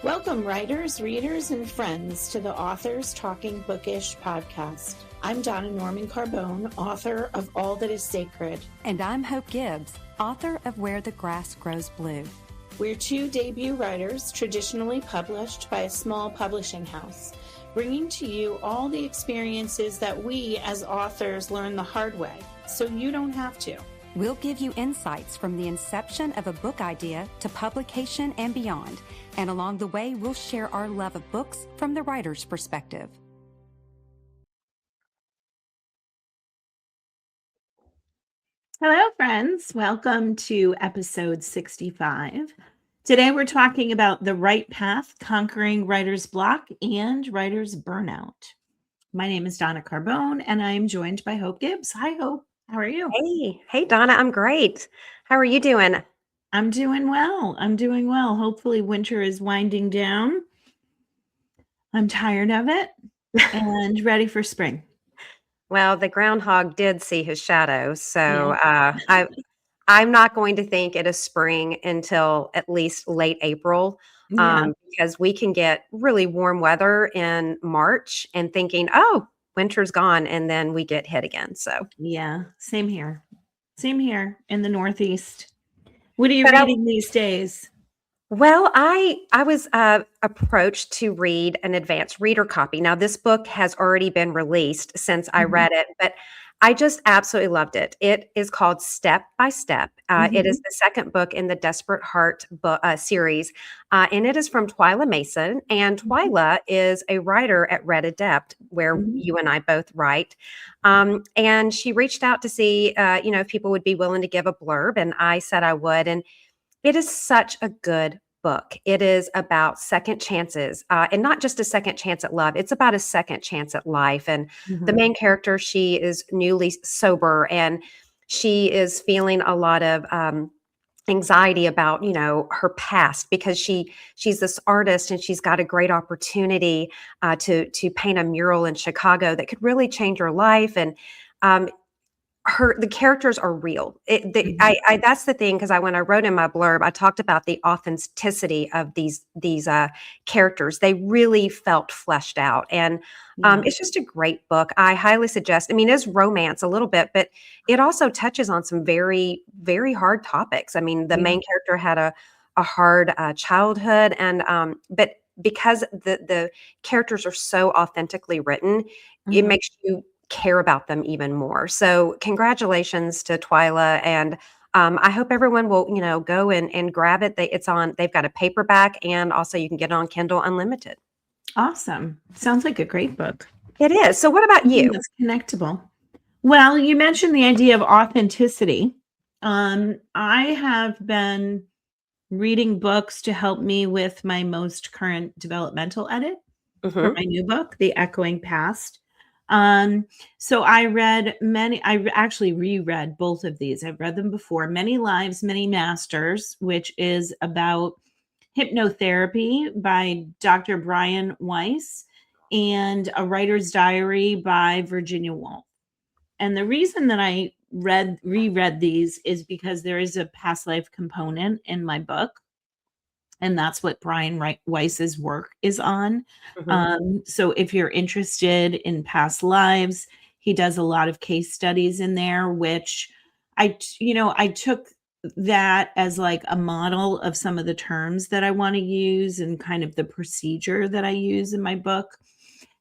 Welcome, writers, readers, and friends to the Authors Talking Bookish podcast. I'm Donna Norman Carbone, author of All That Is Sacred. And I'm Hope Gibbs, author of Where the Grass Grows Blue. We're two debut writers traditionally published by a small publishing house, bringing to you all the experiences that we as authors learn the hard way, so you don't have to. We'll give you insights from the inception of a book idea to publication and beyond. And along the way, we'll share our love of books from the writer's perspective. Hello, friends. Welcome to episode 65. Today, we're talking about the right path, conquering writer's block and writer's burnout. My name is Donna Carbone, and I am joined by Hope Gibbs. Hi, Hope. How are you? Hey, Donna. I'm great. How are you doing? I'm doing well. Hopefully winter is winding down. I'm tired of it and ready for spring. Well, the groundhog did see his shadow, so I'm not going to think it is spring until at least late April, because we can get really warm weather in March and thinking, oh, winter's gone, and then we get hit again. So yeah, same here in the Northeast. What are you reading these days? Well, I was approached to read an advanced reader copy. Now, this book has already been released since I read it, but I just absolutely loved it. It is called Step by Step. It is the second book in the Desperate Heart series, and it is from Twyla Mason. And Twyla is a writer at Red Adept, where you and I both write. And she reached out to see, if people would be willing to give a blurb, and I said I would. And it is such a good book. It is about second chances, and not just a second chance at love. It's about a second chance at life. And the main character, she is newly sober, and she is feeling a lot of anxiety about, her past, because she's this artist and she's got a great opportunity to paint a mural in Chicago that could really change her life. And the characters are real. That's the thing, because when I wrote in my blurb, I talked about the authenticity of these characters. They really felt fleshed out, and it's just a great book. I highly suggest. I mean, it's romance a little bit, but it also touches on some very, very hard topics. I mean, the main character had a hard childhood, and but because the characters are so authentically written, it makes you care about them even more. So congratulations to Twyla, and I hope everyone will go and grab it. They've got a paperback, and also you can get it on Kindle Unlimited. Awesome. Sounds like a great book. It is. So what about you? It's connectable. Well, you mentioned the idea of authenticity. I have been reading books to help me with my most current developmental edit for my new book, The Echoing Past. So I actually reread both of these. I've read them before. Many Lives, Many Masters, which is about hypnotherapy by Dr. Brian Weiss, and A Writer's Diary by Virginia Woolf. And the reason that I reread these is because there is a past life component in my book. And that's what Brian Weiss's work is on. So if you're interested in past lives, he does a lot of case studies in there, which I took that as like a model of some of the terms that I want to use and kind of the procedure that I use in my book.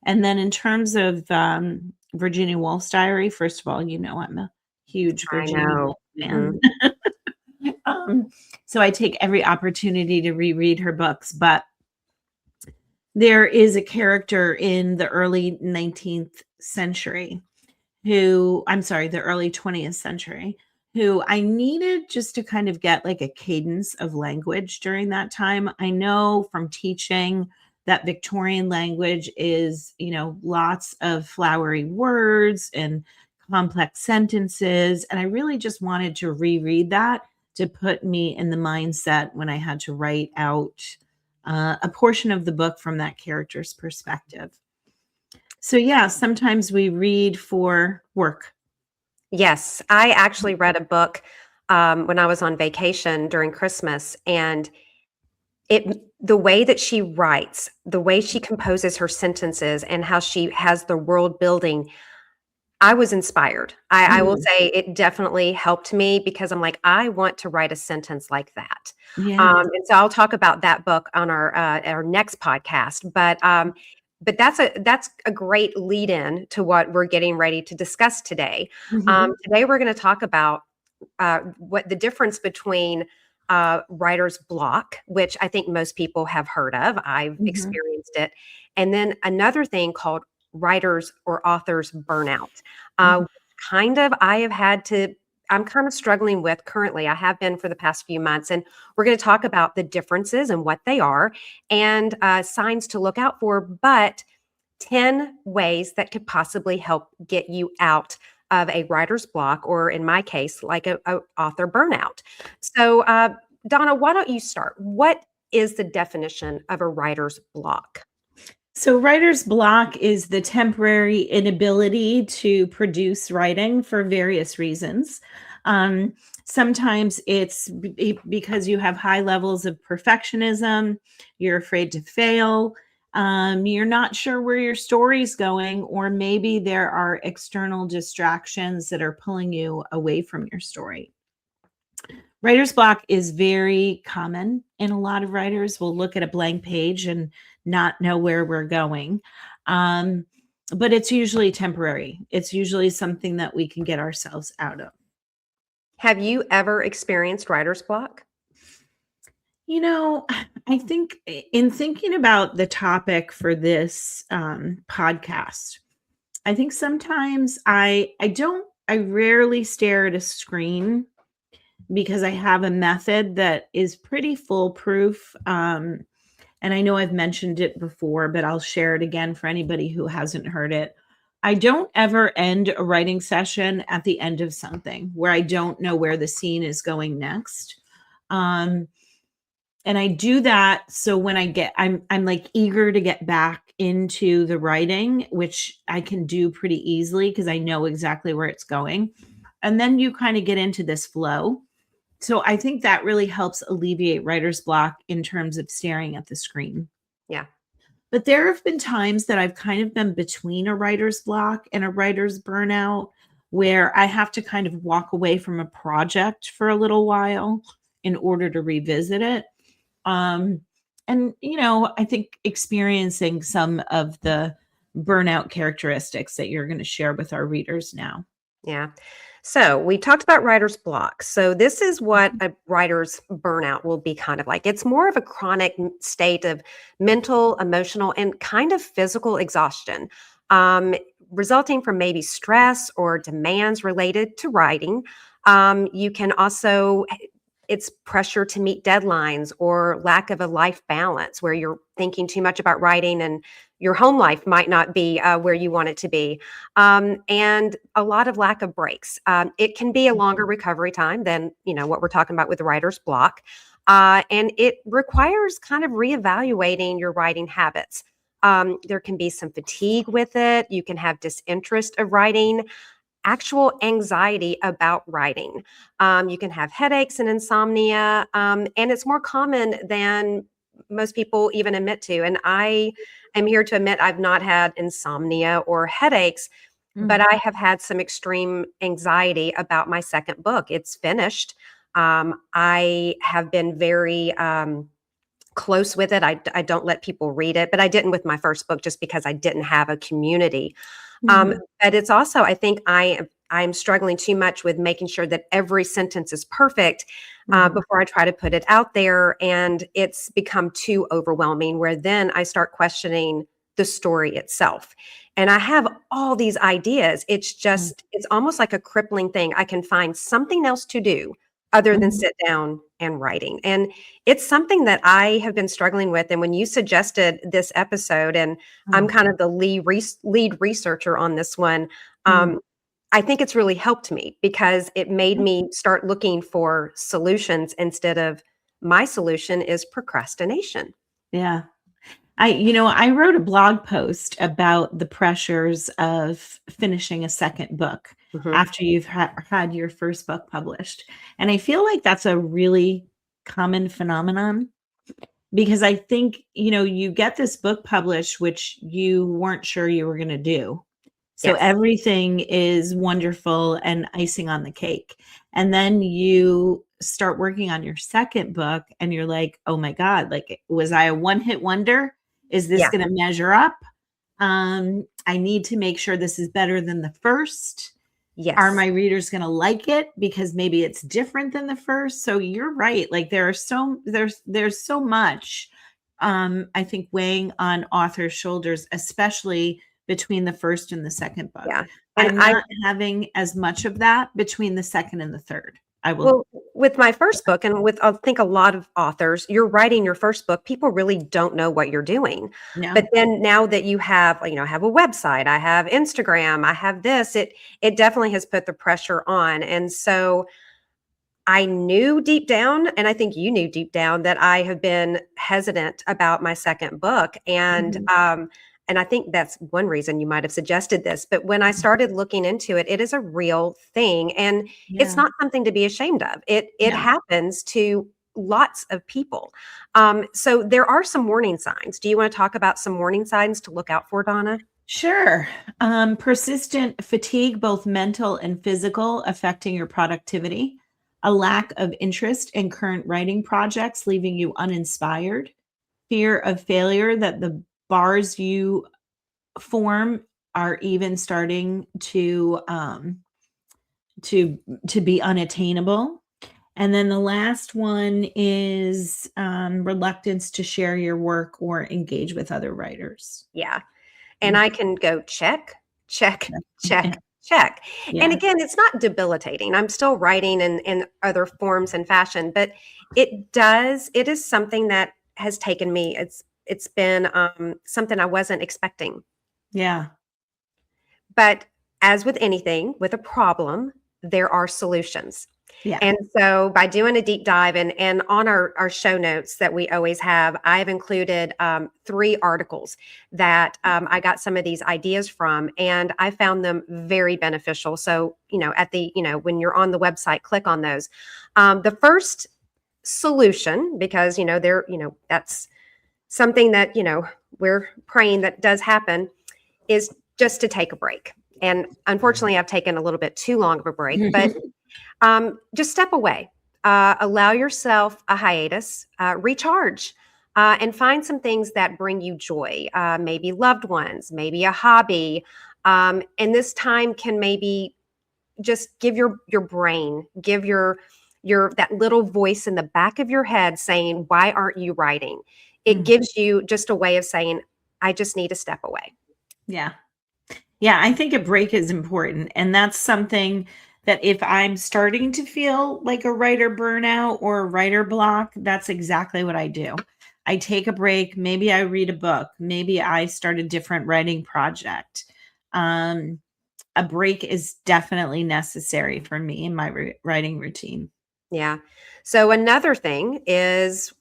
And then in terms of Virginia Woolf's diary, first of all, I'm a huge Virginia Woolf fan. So I take every opportunity to reread her books, but there is a character in the early 19th century the early 20th century, who I needed just to kind of get like a cadence of language during that time. I know from teaching that Victorian language is, lots of flowery words and complex sentences. And I really just wanted to reread that to put me in the mindset when I had to write out a portion of the book from that character's perspective. So yeah, sometimes we read for work. Yes, I actually read a book when I was on vacation during Christmas, and the way that she writes, the way she composes her sentences, and how she has the world building, I was inspired. I will Mm, say it definitely helped me because I'm like, I want to write a sentence like that. yeah. And so I'll talk about that book on our next podcast. But that's a great lead in to what we're getting ready to discuss today. Mhm, Today we're going to talk about what the difference between writer's block, which I think most people have heard of. I've mhm, experienced it. And then another thing called writer's or author's burnout. mhm. Kind of, I'm kind of struggling with currently. I have been for the past few months. And we're going to talk about the differences and what they are and signs to look out for, but 10 ways that could possibly help get you out of a writer's block, or in my case, like a author burnout. So, Donna, why don't you start? What is the definition of a writer's block? So, writer's block is the temporary inability to produce writing for various reasons. Um, Sometimes it's because you have high levels of perfectionism, you're afraid to fail, you're not sure where your story's going, or maybe there are external distractions that are pulling you away from your story. Writer's block is very common, and a lot of writers will look at a blank page and not know where we're going. Um, but it's usually temporary. It's usually something that we can get ourselves out of. Have you ever experienced writer's block? You know, I think in thinking about the topic for this podcast, I think sometimes I rarely stare at a screen because I have a method that is pretty foolproof. And I know I've mentioned it before, but I'll share it again for anybody who hasn't heard it. I don't ever end a writing session at the end of something where I don't know where the scene is going next. Um, and I do that so when I'm like eager to get back into the writing, which I can do pretty easily because I know exactly where it's going. And then you kind of get into this flow. So I think that really helps alleviate writer's block in terms of staring at the screen. Yeah. But there have been times that I've kind of been between a writer's block and a writer's burnout where I have to kind of walk away from a project for a little while in order to revisit it. Um, and, I think experiencing some of the burnout characteristics that you're going to share with our readers now. Yeah. So we talked about writer's block. So this is what a writer's burnout will be kind of like. It's more of a chronic state of mental, emotional, and kind of physical exhaustion, um, resulting from maybe stress or demands related to writing. You can also it's pressure to meet deadlines or lack of a life balance where you're thinking too much about writing and your home life might not be where you want it to be, and a lot of lack of breaks. It can be a longer recovery time than what we're talking about with the writer's block, and it requires kind of reevaluating your writing habits. There can be some fatigue with it. You can have disinterest of writing, actual anxiety about writing. You can have headaches and insomnia, and it's more common than most people even admit to. And I am here to admit I've not had insomnia or headaches, but Mm, I have had some extreme anxiety about my second book. It's finished. I have been very close with it. I don't let people read it, but I didn't with my first book just because I didn't have a community. mhm, But it's also, I think I'm struggling too much with making sure that every sentence is perfect mhm. before I try to put it out there. And it's become too overwhelming where then I start questioning the story itself. And I have all these ideas. Mm, It's almost like a crippling thing. I can find something else to do other than mhm, sit down and writing. And it's something that I have been struggling with. And when you suggested this episode, and I'm mm, kind of the lead researcher on this one, mm. um, I think it's really helped me because it made me start looking for solutions instead of my solution is procrastination. Yeah. I wrote a blog post about the pressures of finishing a second book Mhm. after you've had your first book published. And I feel like that's a really common phenomenon. because I think, you get this book published, which you weren't sure you were going to do. So Yes. everything is wonderful and icing on the cake. And then you start working on your second book and you're like, oh my God, like, was I a one-hit wonder? Is this Yeah. going to measure up? I need to make sure this is better than the first. Are Yes. my readers going to like it because maybe it's different than the first? So you're right. Like there's so much I think weighing on authors' shoulders, especially between the first and the second book. Yeah. And I'm not having as much of that between the second and the third. I will. Well, with my first book, and with I think a lot of authors, you're writing your first book, people really don't know what you're doing. But No. then now that you have, I have a website, I have Instagram, I have this, it definitely has put the pressure on. And so I knew deep down, and I think you knew deep down, that I have been hesitant about my second book. Mhm. And I think that's one reason you might have suggested this. But when I started looking into it, it is a real thing. And it's Yeah. not something to be ashamed of. It No. happens to lots of people. So there are some warning signs. Do you want to talk about some warning signs to look out for, Donna? Sure. Persistent fatigue, both mental and physical, affecting your productivity. A lack of interest in current writing projects, leaving you uninspired. Fear of failure, that the bars you form are even starting to be unattainable. And then the last one is reluctance to share your work or engage with other writers. Yeah. And I can go check, check, Yeah. check, check. And Yeah. again, it's not debilitating. I'm still writing in other forms and fashion, but it is something that has taken me. It's been something I wasn't expecting. Yeah. But as with anything, with a problem, there are solutions. Yeah. And so by doing a deep dive and on our show notes that we always have, I've included 3 articles that I got some of these ideas from, and I found them very beneficial. So, when you're on the website, click on those. The first solution, because, that's something that, we're praying that does happen, is just to take a break. And unfortunately, I've taken a little bit too long of a break, but just step away, allow yourself a hiatus, recharge, and find some things that bring you joy. Maybe loved ones, maybe a hobby. And this time can maybe just give your brain, give your that little voice in the back of your head saying, "Why aren't you writing?" It Mhm. gives you just a way of saying, "I just need to step away." Yeah. Yeah, I think a break is important. And that's something that if I'm starting to feel like a writer burnout or a writer block, that's exactly what I do. I take a break. Maybe I read a book. Maybe I start a different writing project. Um, a break is definitely necessary for me in my writing routine. Yeah. So another thing is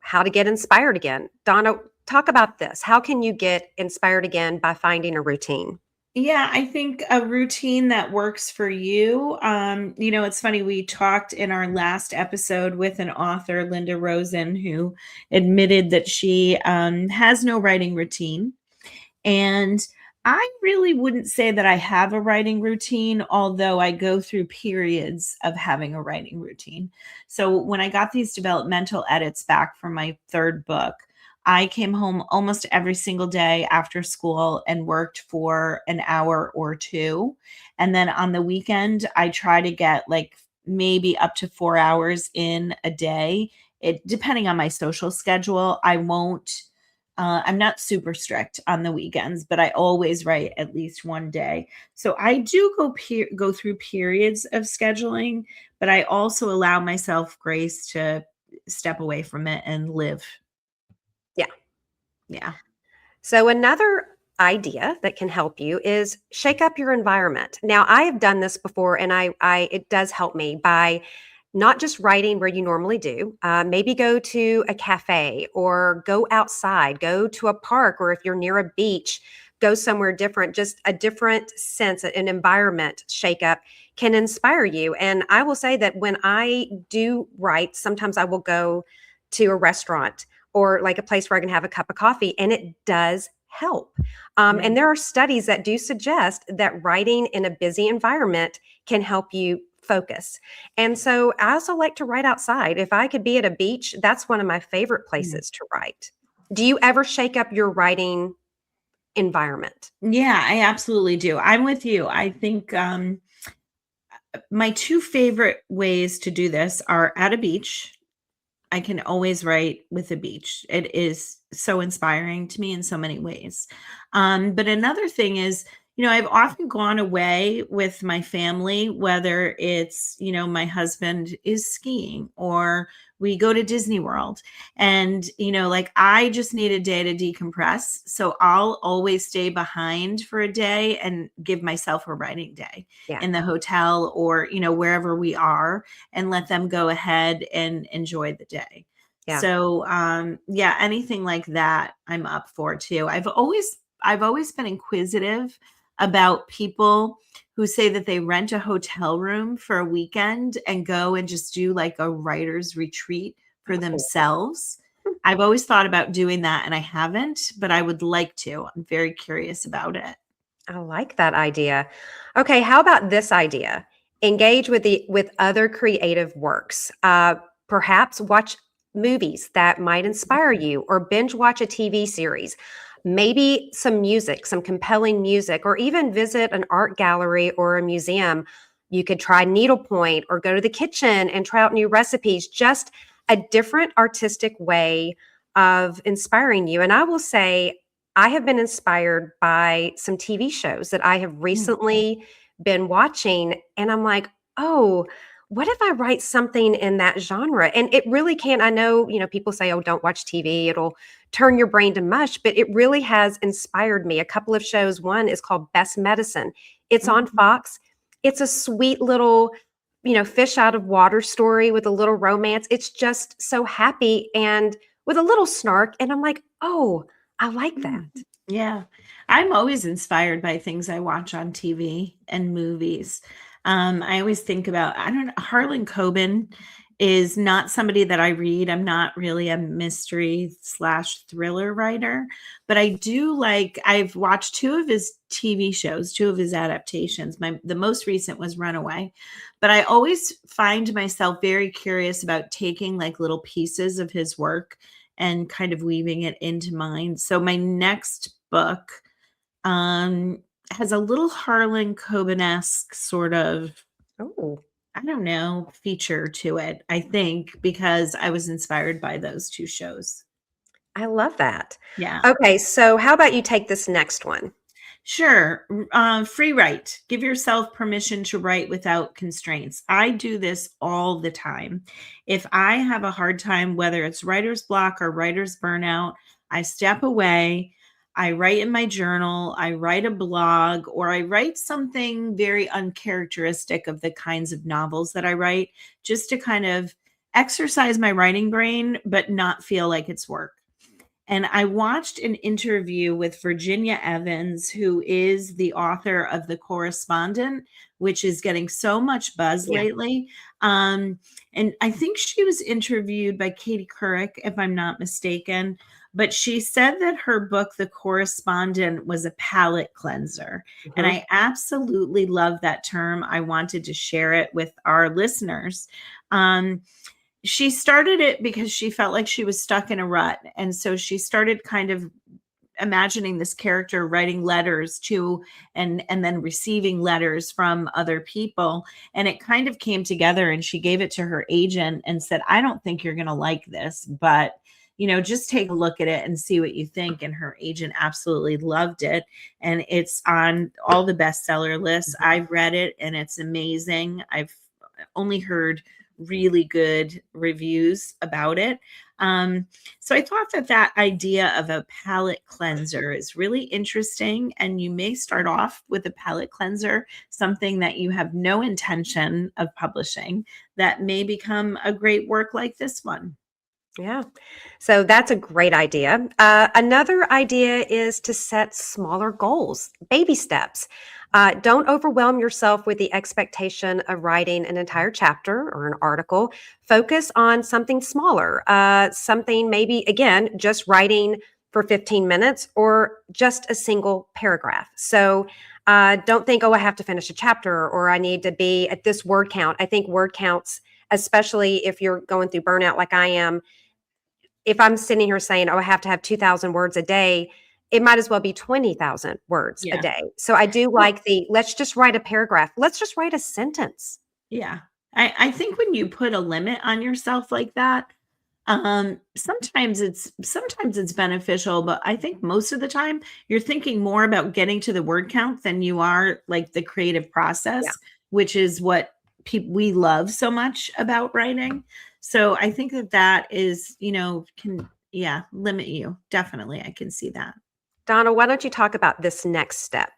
how to get inspired again. Donna, talk about this. How can you get inspired again by finding a routine? Yeah, I think a routine that works for you. It's funny, we talked in our last episode with an author, Linda Rosen, who admitted that she has no writing routine. And I really wouldn't say that I have a writing routine, although I go through periods of having a writing routine. So when I got these developmental edits back from my third book, I came home almost every single day after school and worked for an hour or two. And then on the weekend, I try to get like maybe up to 4 hours in a day. It depending on my social schedule, I'm not super strict on the weekends, but I always write at least one day. So I do go through periods of scheduling, but I also allow myself grace to step away from it and live. Yeah. Yeah. So another idea that can help you is shake up your environment. Now, I have done this before, and I it does help me by not just writing where you normally do. Maybe go to a cafe or go outside, go to a park, or if you're near a beach, go somewhere different. Just a different sense, an environment shake up can inspire you. And I will say that when I do write, sometimes I will go to a restaurant or like a place where I can have a cup of coffee, and it does help. Yeah. And there are studies that do suggest that writing in a busy environment can help you focus. And so I also like to write outside. If I could be at a beach, that's one of my favorite Mm. places to write. Do you ever shake up your writing environment? Yeah, I absolutely do. I'm with you. I think my two favorite ways to do this are at a beach. I can always write with the beach. It is so inspiring to me in so many ways. But another thing is, I've often gone away with my family, whether it's, my husband is skiing or we go to Disney World. And, like I just need a day to decompress. So I'll always stay behind for a day and give myself a writing day Yeah. in the hotel or, wherever we are, and let them go ahead and enjoy the day. Yeah. So yeah, anything like that I'm up for too. I've always been inquisitive about people who say that they rent a hotel room for a weekend and go and just do like a writer's retreat for themselves. I've always thought about doing that and I haven't, but I would like to. I'm very curious about it. I like that idea. Okay, how about this idea? Engage with other creative works. Perhaps watch movies that might inspire you, or binge watch a TV series. Maybe some music, some compelling music, or even visit an art gallery or a museum. You could try needlepoint or go to the kitchen and try out new recipes. Just a different artistic way of inspiring you. And I will say, I have been inspired by some TV shows that I have Mm. recently been watching, and I'm like, "Oh, what if I write something in that genre?" And it really can. I know, people say, "Oh, don't watch TV. It'll turn your brain to mush," but it really has inspired me. A couple of shows. One is called Best Medicine. It's on Mhm. Fox. It's a sweet little, fish out of water story with a little romance. It's just so happy and with a little snark, and I'm like, "Oh, I like that." Mm. Yeah. I'm always inspired by things I watch on TV and movies. I always think about, I don't know, Harlan Coben is not somebody that I read. I'm not really a mystery slash thriller writer, but I do like, I've watched two of his TV shows, two of his adaptations. The most recent was Runaway, but I always find myself very curious about taking like little pieces of his work and kind of weaving it into mine. So my next book has a little Harlan Coben-esque sort of, Oh, I don't know, feature to it, I think, because I was inspired by those two shows. I love that. Yeah. Okay, so how about you take this next one? Sure. Free write. Give yourself permission to write without constraints. I do this all the time. If I have a hard time, whether it's writer's block or writer's burnout, I step away. I write in my journal. I write a blog, or I write something very uncharacteristic of the kinds of novels that I write, just to kind of exercise my writing brain, but not feel like it's work. And I watched an interview with Virginia Evans, who is the author of The Correspondent, which is getting so much buzz Yeah. lately. And I think she was interviewed by Katie Couric, if I'm not mistaken. But she said that her book, The Correspondent, was a palate cleanser. And Mhm. I absolutely love that term. I wanted to share it with our listeners. She started it because she felt like she was stuck in a rut. And so she started kind of imagining this character writing letters to and then receiving letters from other people. And it kind of came together, and she gave it to her agent and said, I don't think you're going to like this, but just take a look at it and see what you think. And her agent absolutely loved it. And it's on all the bestseller lists. I've read it and it's amazing. I've only heard really good reviews about it. So I thought that idea of a palate cleanser is really interesting. And you may start off with a palate cleanser, something that you have no intention of publishing, that may become a great work like this one. Yeah. So that's a great idea. Another idea is to set smaller goals, baby steps. Don't overwhelm yourself with the expectation of writing an entire chapter or an article. Focus on something smaller, something maybe, again, just writing for 15 minutes or just a single paragraph. So don't think, oh, I have to finish a chapter or I need to be at this word count. I think word counts, especially if you're going through burnout like I am, if I'm sitting here saying, oh, I have to have 2,000 words a day, it might as well be 20,000 words a Yeah. day. So I do Well, like let's just write a paragraph. Let's just write a sentence. yeah. I think when you put a limit on yourself like that, sometimes it's beneficial, but I think most of the time you're thinking more about getting to the word count than you are like the creative Yeah. process, which is what we love so much about writing. So I think that that is, can, yeah, limit you. Definitely. I can see that. Donna, why don't you talk about this next step?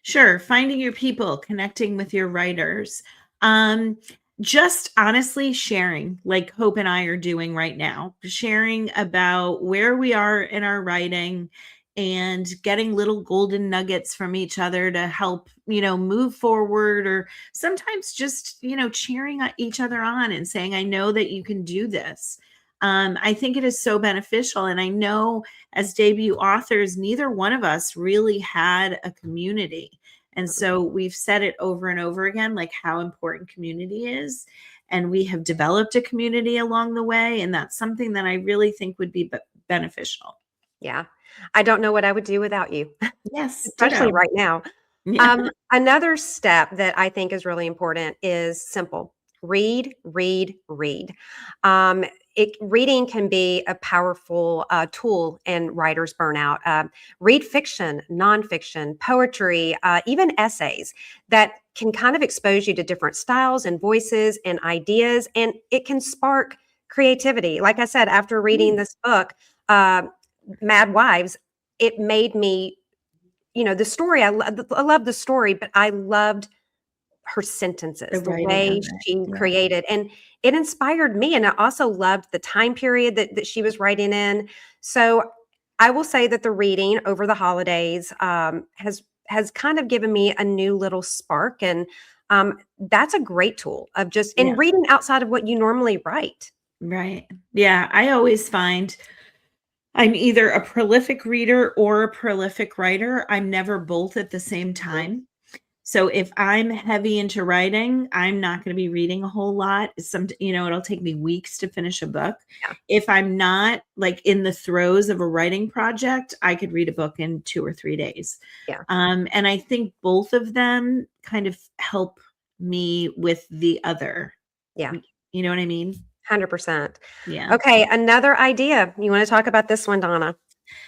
Sure, finding your people, connecting with your writers. Um, just honestly sharing, like Hope and I are doing right now, sharing about where we are in our writing and getting little golden nuggets from each other to help, move forward, or sometimes just, cheering each other on and saying, I know that you can do this. I think it is so beneficial. And I know as debut authors, neither one of us really had a community. And so we've said it over and over again, like how important community is. And we have developed a community along the way. And that's something that I really think would be beneficial. Yeah. I don't know what I would do without you, Yes, especially ditto. right now. Yeah. Another step that I think is really important is simple. Read, read, read. Um, Reading can be a powerful tool in writer's burnout. Read fiction, nonfiction, poetry, even essays that can kind of expose you to different styles and voices and ideas, and it can spark creativity. Like I said, after reading Mm. this book, uh, Mad Wives, it made me, the story, I love the story, but I loved her The sentences, the writing of way it. she Yeah. created, and it inspired me, and I also loved the time period that she was writing in. So, I will say that the reading over the holidays, has kind of given me a new little spark, and, that's a great tool of just Yeah. and reading outside of what you normally write. Right. Yeah. I always find I'm either a prolific reader or a prolific writer. I'm never both at the same Mhm. time. So if I'm heavy into writing, I'm not going to be reading a whole lot. It'll take me weeks to finish a book. Yeah, If I'm not like in the throes of a writing project, I could read a book in 2 or 3 days. yeah, And I think both of them kind of help me with the other. yeah, You know what I mean? 100%. Yeah. Okay, another idea. You wanna talk about this one, Donna?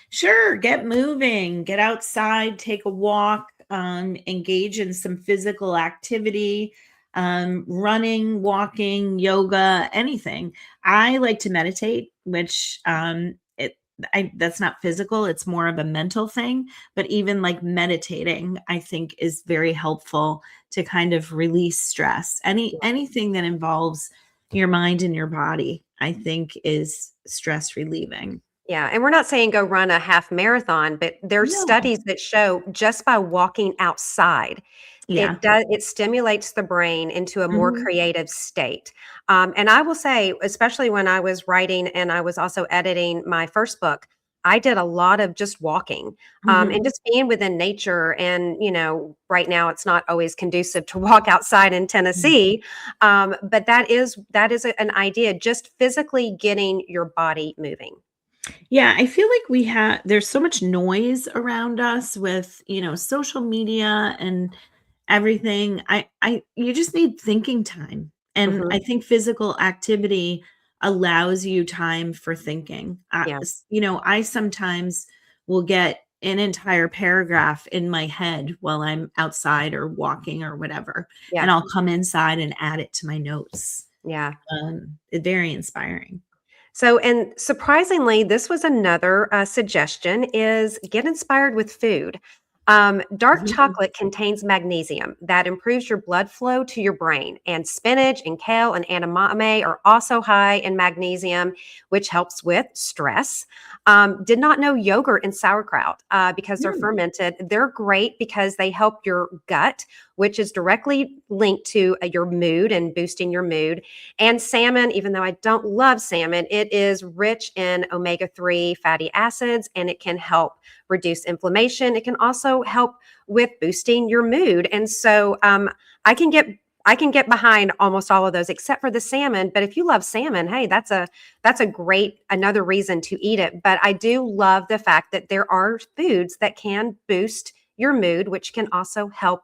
Sure, get moving, get outside, take a walk, engage in some physical activity, running, walking, yoga, anything. I like to meditate, which that's not physical, it's more of a mental thing. But even like meditating, I think is very helpful to kind of release stress. Anything that involves your mind and your body, I think is stress relieving. Yeah, and we're not saying go run a half marathon, but there's No. studies that show just by walking outside, Yeah. it stimulates the brain into a more Mhm. creative state. And I will say, especially when I was writing and I was also editing my first book, I did a lot of just walking, and Mhm. just being within nature. And, right now it's not always conducive to walk outside in Mm. Tennessee, but that is an idea, just physically getting your body moving. Yeah, I feel like there's so much noise around us with, social media and everything. I You just need thinking time. And Mhm. I think physical activity allows you time for thinking. Yeah, I sometimes will get an entire paragraph in my head while I'm outside or walking or whatever, yeah, and I'll come inside and add it to my notes. yeah. Very inspiring. So, and surprisingly, this was another suggestion: is get inspired with food. Dark Mhm. chocolate contains magnesium that improves your blood flow to your brain, and spinach and kale and edamame are also high in magnesium, which helps with stress. Did not know yogurt and sauerkraut because they're Mm. fermented. They're great because they help your gut, which is directly linked to your mood and boosting your mood. And salmon, even though I don't love salmon, it is rich in omega-3 fatty acids, and it can help reduce inflammation. It can also help with boosting your mood. And so I can get I can get behind almost all of those except for the salmon. But if you love salmon, hey, that's a great another reason to eat it. But I do love the fact that there are foods that can boost your mood, which can also help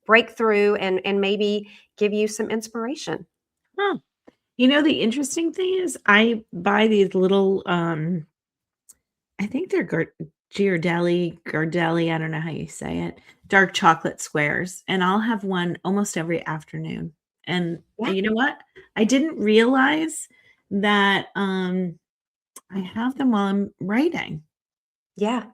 break through and maybe give you some inspiration. Huh. The interesting thing is I buy these little, I think they're Gardelli, I don't know how you say it, dark chocolate squares, and I'll have one almost every afternoon. And Yeah. you know what? I didn't realize that, I have them while I'm writing. Yeah.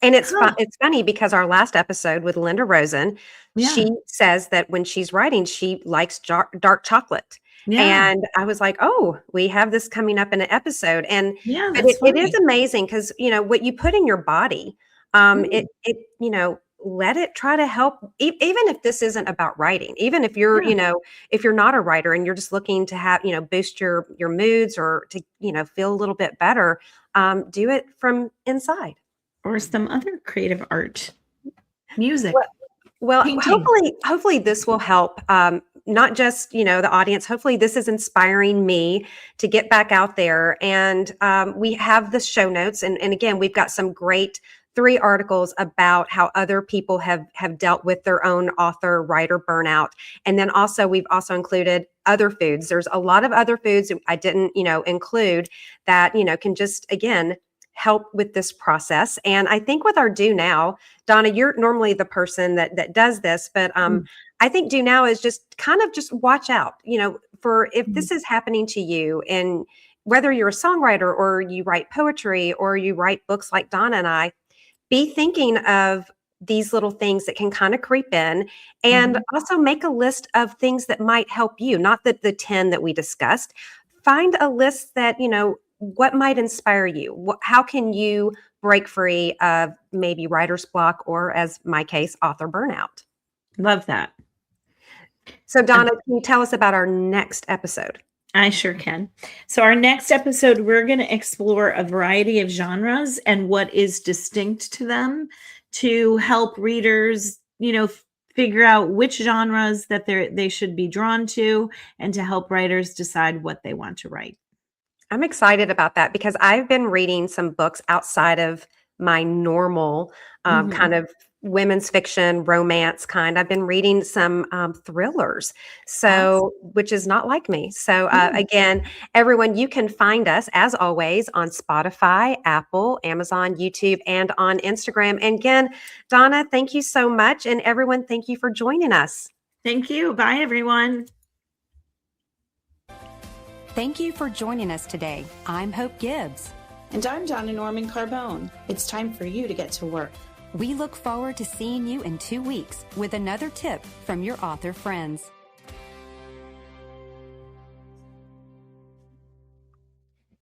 And Huh. it's funny because our last episode with Linda Rosen, Yeah. she says that when she's writing, she likes dark chocolate. Yeah. And I was like, "Oh, we have this coming up in an episode." And Yeah, but that's it is funny. amazing because, what you put in your body, Mm, let it try to help even if this isn't about writing. Even if you're, yeah. if you're not a writer and you're just looking to have, boost your moods or to, feel a little bit better, do it from inside. Or some other creative art, music, Well, well, painting. hopefully this will help, not just, the audience. Hopefully this is inspiring me to get back out there. And we have the show notes. And again, we've got some great 3 articles about how other people have dealt with their own author writer burnout. And then also we've also included other foods. There's a lot of other foods that I didn't, include that, can just again help with this process. And I think with our do now, Donna, you're normally the person that does this, but Mm, I think do now is just kind of just watch out, for if mm, this is happening to you, and whether you're a songwriter or you write poetry or you write books like Donna and I, be thinking of these little things that can kind of creep in, and mhm. also make a list of things that might help you, not the 10 that we discussed. Find a list that, what might inspire you? How can you break free of maybe writer's block or, as my case, author burnout? Love that. So, Um, Donna, can you tell us about our next episode? I sure can. So, our next episode, we're going to explore a variety of genres and what is distinct to them to help readers, figure out which genres that they should be drawn to and to help writers decide what they want to write. I'm excited about that because I've been reading some books outside of my normal Mhm. kind of women's fiction, romance kind. I've been reading some thrillers, Awesome. so which is not like me. So Yeah. again, everyone, you can find us as always on Spotify, Apple, Amazon, YouTube, and on Instagram. And again, Donna, thank you so much, and everyone, thank you for joining us. Thank you. Bye, everyone. Thank you for joining us today. I'm Hope Gibbs. And I'm Donna Norman Carbone. It's time for you to get to work. We look forward to seeing you in 2 weeks with another tip from your author friends.